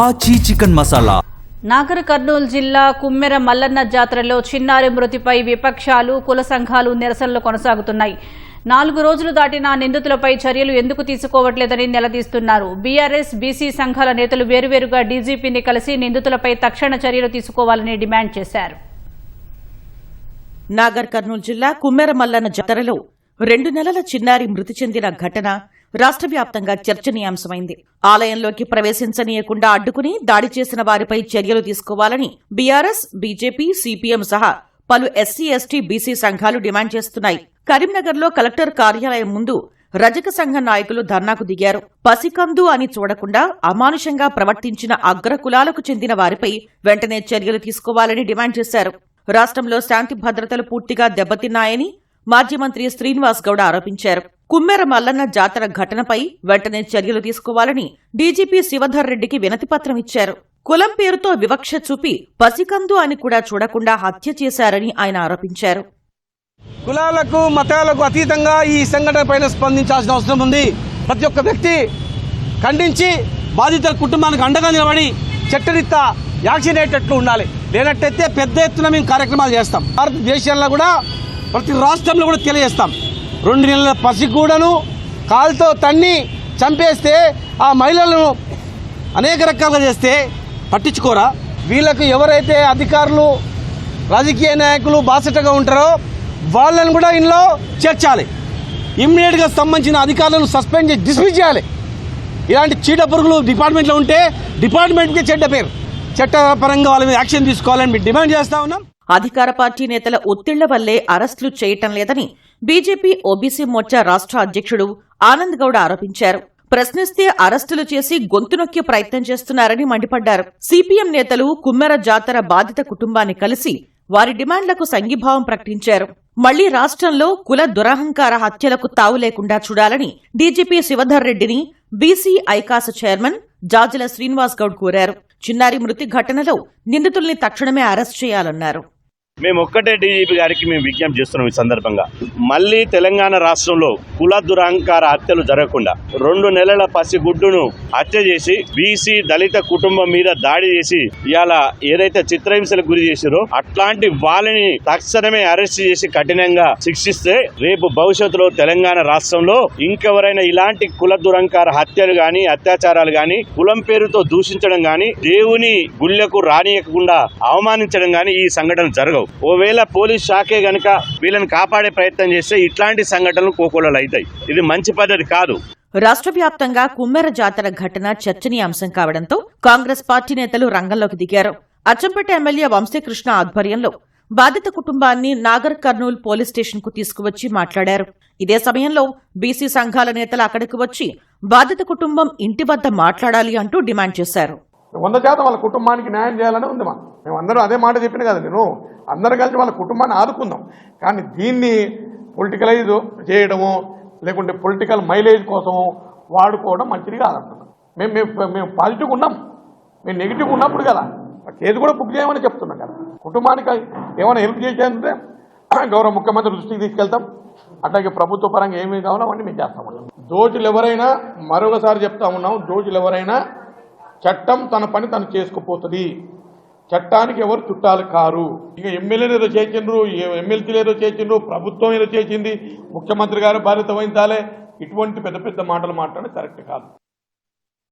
ఆచి చికెన్ మసాలా. నాగర్ కర్నూలు జిల్లా కుమ్మెర మల్లన్న జాతరలో చిన్నారి మృతిపై విపక్షాలు కుల సంఘాలు నిరసనలు కొనసాగుతున్నాయి. 4 రోజులు దాటినా నిందితులపై చర్యలు ఎందుకు తీసుకోవట్లేదని నిలదీస్తున్నారు. బీఆర్ఎస్ బీసీ సంఘాల నేతలు వేరువేరుగా డీజీపీని కలిసి నిందితులపై తక్షణ చర్యలు తీసుకోవాలని డిమాండ్ చేశారు. నాగర్ కర్నూలు జిల్లా కుమ్మెర మల్లన్న జాతరలో 2 నెలల చిన్నారి మృతి చెందిన ఘటన రాష్ట్ర వ్యాప్తంగా చర్చనీయాంశమైంది. ఆలయంలోకి ప్రవేశించనీయకుండా అడ్డుకుని దాడి చేసిన వారిపై చర్యలు తీసుకోవాలని బీఆర్ఎస్, బీజేపీ, సిపిఎం సహా పలు ఎస్సీ, ఎస్టీ, బీసీ సంఘాలు డిమాండ్ చేస్తున్నాయి. కరీంనగర్లో కలెక్టర్ కార్యాలయం ముందు రజక సంఘ నాయకులు ధర్నాకు దిగారు. పసికందు అని చూడకుండా అమానుషంగా ప్రవర్తించిన అగ్రకులాలకు చెందిన వారిపై వెంటనే చర్యలు తీసుకోవాలని డిమాండ్ చేశారు. రాష్ట్రంలో శాంతి భద్రతలు పూర్తిగా దెబ్బతిన్నాయని మాజీ మంత్రి శ్రీనివాస్ గౌడ ఆరోపించారు. కుమ్మెర మల్లన్న జాతర ఘటనపై వెంటనే చర్యలు తీసుకోవాలని డీజీపీ శివధర్ రెడ్డికి వినతిపత్రం ఇచ్చారు. కులం పేరుతో వివక్ష చూపి పసికందు అని కూడా చూడకుండా హత్య చేశారని ఆయన ఆరోపించారు. కులాలకు మతాలకు అతీతంగా ఈ సంఘటన పైన స్పందించాల్సిన అవసరం ఉంది. ప్రతి ఒక్క వ్యక్తి ఖండించి బాధితుల కుటుంబానికి అండగా నిలబడి చట్టరీత్యా యాక్షన్ అయ్యేటట్లు ఉండాలి. లేనట్టయితే పెద్ద ఎత్తున మేము కార్యక్రమాలు చేస్తాం. భారతదేశంలో కూడా ప్రతి రాష్ట్రంలో కూడా తెలియజేస్తాం. 2 నెలల పసిగూడను కాలుతో తన్ని చంపేస్తే ఆ మహిళలను అనేక రకాలుగా చేస్తే పట్టించుకోరా? వీళ్ళకు ఎవరైతే అధికారులు, రాజకీయ నాయకులు బాసటగా ఉంటారో వాళ్ళని కూడా ఇందులో చేర్చాలి. ఇమ్మీడియట్గా సంబంధించిన అధికారులను సస్పెండ్ చేసి డిస్మిస్ చేయాలి. ఇలాంటి చీడ పురుగులు డిపార్ట్మెంట్లో ఉంటే డిపార్ట్మెంట్కి చెడ్డ పేరు. చట్టపరంగా వాళ్ళ మీద యాక్షన్ తీసుకోవాలని మేము డిమాండ్ చేస్తా ఉన్నాం. అధికార పార్టీ నేతల ఒత్తిళ్ల వల్లే అరెస్టులు చేయటం లేదని బీజేపీ ఓబీసీ మోర్చా రాష్ట్ర అధ్యక్షుడు ఆనంద్ గౌడ ఆరోపించారు. ప్రశ్నిస్తే అరెస్టులు చేసి గొంతు నొక్కే ప్రయత్నం చేస్తున్నారని మండిపడ్డారు. సిపిఎం నేతలు కుమ్మెర జాతర బాధిత కుటుంబాన్ని కలిసి వారి డిమాండ్లకు సంఘీభావం ప్రకటించారు. మళ్లీ రాష్ట్రంలో కుల దురహంకార హత్యలకు తావు లేకుండా చూడాలని డీజీపీ శివధర్ రెడ్డిని బీసీ ఐకాస చైర్మన్ జాజల శ్రీనివాస్ గౌడ్ కోరారు. చిన్నారి మృతి ఘటనలో నిందితుల్ని తక్షణమే అరెస్ట్ చేయాలన్నారు. మేము ఒక్కటే డీజీపీ గారికి మేము విజ్ఞప్తి చేస్తున్నాం. ఈ సందర్భంగా మళ్లీ తెలంగాణ రాష్ట్రంలో కుల దురహంకార హత్యలు జరగకుండా 2 నెలల పసిగుడ్డును హత్య చేసి బీసీ దళిత కుటుంబం మీద దాడి చేసి ఇవాళ ఏదైతే చిత్రహింసలకు గురి చేశారో అట్లాంటి వాళ్ళని తక్షణమే అరెస్ట్ చేసి కఠినంగా శిక్షిస్తే రేపు భవిష్యత్తులో తెలంగాణ రాష్ట్రంలో ఇంకెవరైనా ఇలాంటి కుల దురహంకార హత్యలు గాని అత్యాచారాలు గాని కులం పేరుతో దూషించడం గాని దేవుని గుళ్లకు రానియకుండా అవమానించడం గాని ఈ సంఘటన జరగవు. ఓవేళ పోలీస్ శాఖే గనక వీళ్ళని కాపాడే ప్రయత్నం చేస్తే ఇట్లాంటి సంఘటనలు కోకోలలు అవుతాయి. ఇది మంచి పద్ధతి కాదు. రాష్ట్ర వ్యాప్తంగా కుమ్మెర జాతర ఘటన చర్చనీయాంశం కావడంతో కాంగ్రెస్ పార్టీ నేతలు రంగంలోకి దిగారు. అచ్చంపేట ఎమ్మెల్యే వంశీకృష్ణ ఆధ్వర్యంలో బాధిత కుటుంబాన్ని నాగర్ కర్నూలు పోలీస్ స్టేషన్ కు తీసుకువచ్చి మాట్లాడారు. ఇదే సమయంలో బీసీ సంఘాల నేతలు అక్కడికి వచ్చి బాధిత కుటుంబం ఇంటి వద్ద మాట్లాడాలి అంటూ డిమాండ్ చేశారు. 100% వాళ్ళ కుటుంబానికి న్యాయం చేయాలని ఉంది. మేము అందరం అదే మాట చెప్పిన కదా, నేను అందరూ కలిసి వాళ్ళ కుటుంబాన్ని ఆదుకుందాం. కానీ దీన్ని పొలిటికలైజ్ చేయడము లేకుంటే పొలిటికల్ మైలేజ్ కోసము వాడుకోవడం మంచిది కాదంటున్నాం. మేము పాజిటివ్గా ఉన్నాం. మేము నెగిటివ్గా ఉన్నప్పుడు కదా కేసు కూడా బుక్ చేయమని చెప్తున్నాం కదా. కుటుంబానికి ఏమైనా హెల్ప్ చేసేంటే గౌరవ ముఖ్యమంత్రి దృష్టికి తీసుకెళ్తాం. అట్లాగే ప్రభుత్వ పరంగా ఏమేమి కావాలో అవన్నీ మేము చేస్తామన్నాం. దోషులు ఎవరైనా, మరొకసారి చెప్తా ఉన్నాం, దోషులు ఎవరైనా చట్టం తన పని తను చేసుకుపోతుంది. చట్టానికి ఎవరు చుట్టాలు కారు. ఇక ఎమ్మెల్యేలు ఏదో చేసిండ్రు, ఎమ్మెల్సీలు ఏదో చేసిండ్రు, ప్రభుత్వం ఏదో చేసింది, ముఖ్యమంత్రి గారు బాధ్యత వహించాలి, ఇటువంటి పెద్ద పెద్ద మాటలు మాట్లాడడం కరెక్ట్ కాదు.